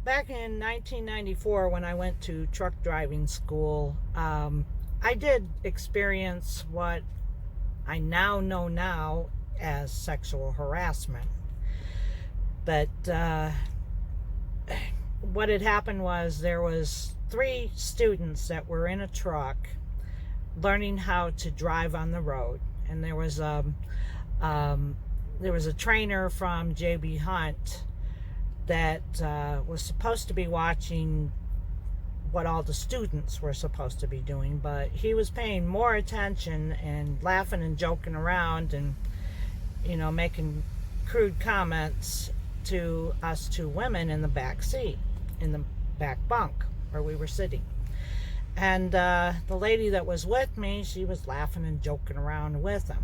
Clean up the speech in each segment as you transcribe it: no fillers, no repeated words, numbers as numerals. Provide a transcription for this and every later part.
back in 1994 when I went to truck driving school, I did experience what I now know now as sexual harassment. But what had happened was there was 3 students that were in a truck learning how to drive on the road, and there was a trainer from JB Hunt that was supposed to be watching what all the students were supposed to be doing, but he was paying more attention and laughing and joking around and, making crude comments to us 2 women in the back seat, in the back bunk where we were sitting. And the lady that was with me, she was laughing and joking around with him.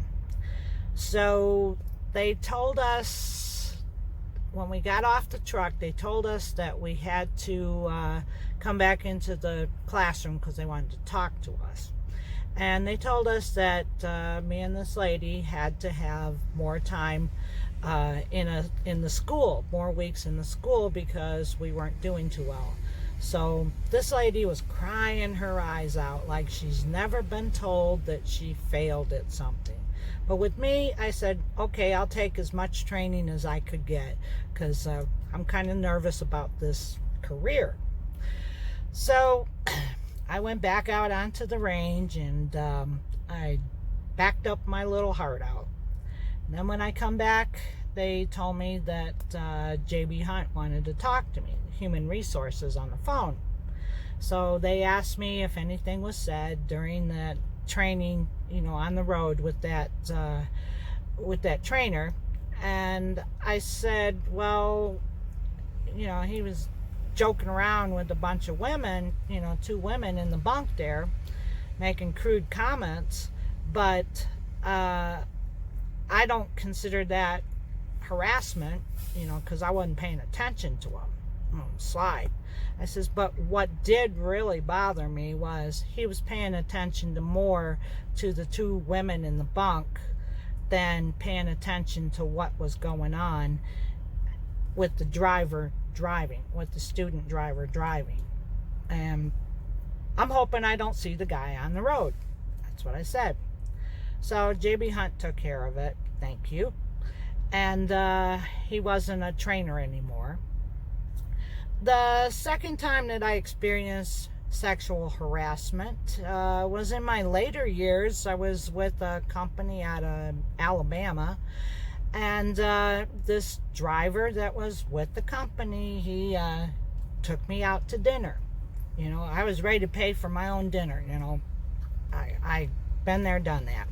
So they told us, when we got off the truck, they told us that we had to come back into the classroom because they wanted to talk to us. And they told us that me and this lady had to have more time in the school, more weeks in the school, because we weren't doing too well. So this lady was crying her eyes out like she's never been told that she failed at something. But with me, I said, okay, I'll take as much training as I could get, because I'm kind of nervous about this career. So I went back out onto the range, and I backed up my little heart out. And then when I come back, they told me that JB Hunt wanted to talk to me, Human Resources, on the phone. So they asked me if anything was said during that training, on the road with that trainer. And I said, well, he was joking around with a bunch of women, 2 women in the bunk there, making crude comments, but I don't consider that harassment, because I wasn't paying attention to him. Slide. I says, but what did really bother me was he was paying attention to the 2 women in the bunk than paying attention to what was going on with the driver driving, with the student driver driving. And I'm hoping I don't see the guy on the road. That's what I said. So JB Hunt took care of it. Thank you. And he wasn't a trainer anymore. The second time that I experienced sexual harassment was in my later years. I was with a company out of Alabama, and this driver that was with the company, he took me out to dinner. I was ready to pay for my own dinner. I been there, done that.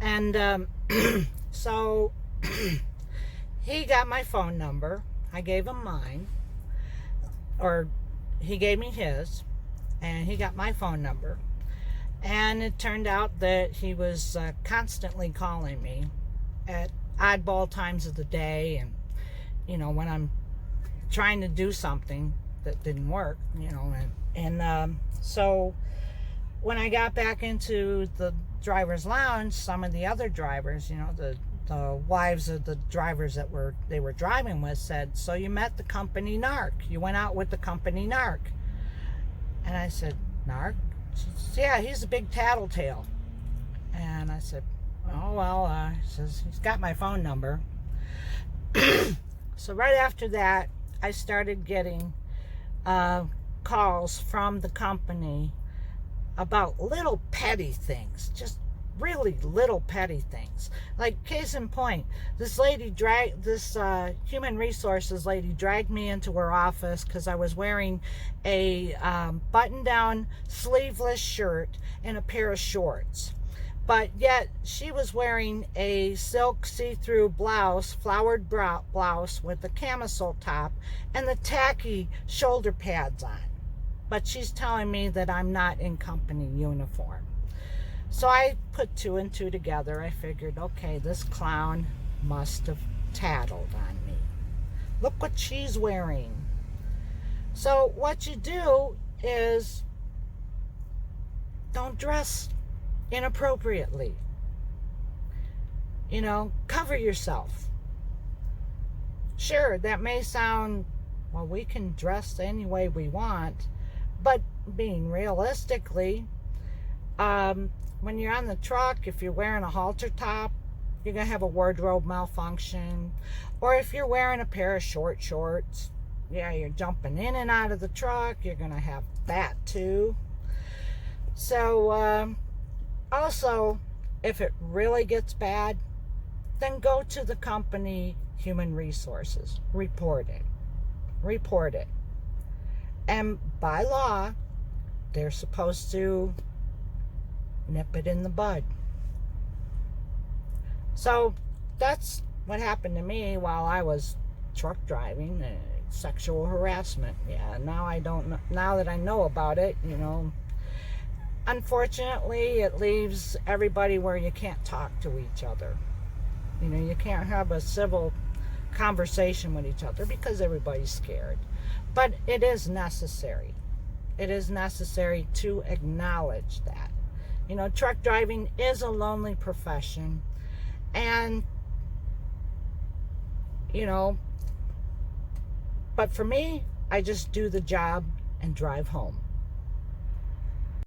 And so he got my phone number. I gave him mine, or he gave me his, and he got my phone number. And it turned out that he was constantly calling me at oddball times of the day, and when I'm trying to do something that didn't work, so when I got back into the driver's lounge, some of the other drivers, the wives of the drivers that they were driving with, said, so you met the company narc, you went out with the company narc. And I said, narc? She says, yeah, he's a big tattletale. And I said, oh, well, he says, he's got my phone number. So right after that, I started getting calls from the company about little petty things, just really little petty things. Like, case in point, this human resources lady dragged me into her office because I was wearing a button-down sleeveless shirt and a pair of shorts. But yet she was wearing a silk see-through blouse, flowered blouse with a camisole top and the tacky shoulder pads on. But she's telling me that I'm not in company uniform. So I put 2 and 2 together. I figured, okay, this clown must have tattled on me. Look what she's wearing. So what you do is don't dress inappropriately. Cover yourself. Sure, that may sound Well, we can dress any way we want, but being realistically, when you're on the truck, if you're wearing a halter top, you're going to have a wardrobe malfunction. Or if you're wearing a pair of short shorts, yeah, you're jumping in and out of the truck, you're going to have that too. So, also, if it really gets bad, then go to the company human resources. Report it. Report it. And by law, they're supposed to nip it in the bud. So that's what happened to me while I was truck driving. Sexual harassment. Yeah, now I don't know. Now that I know about it, unfortunately, it leaves everybody where you can't talk to each other. You can't have a civil conversation with each other because everybody's scared. But it is necessary. It is necessary to acknowledge that. Truck driving is a lonely profession. And, but for me, I just do the job and drive home.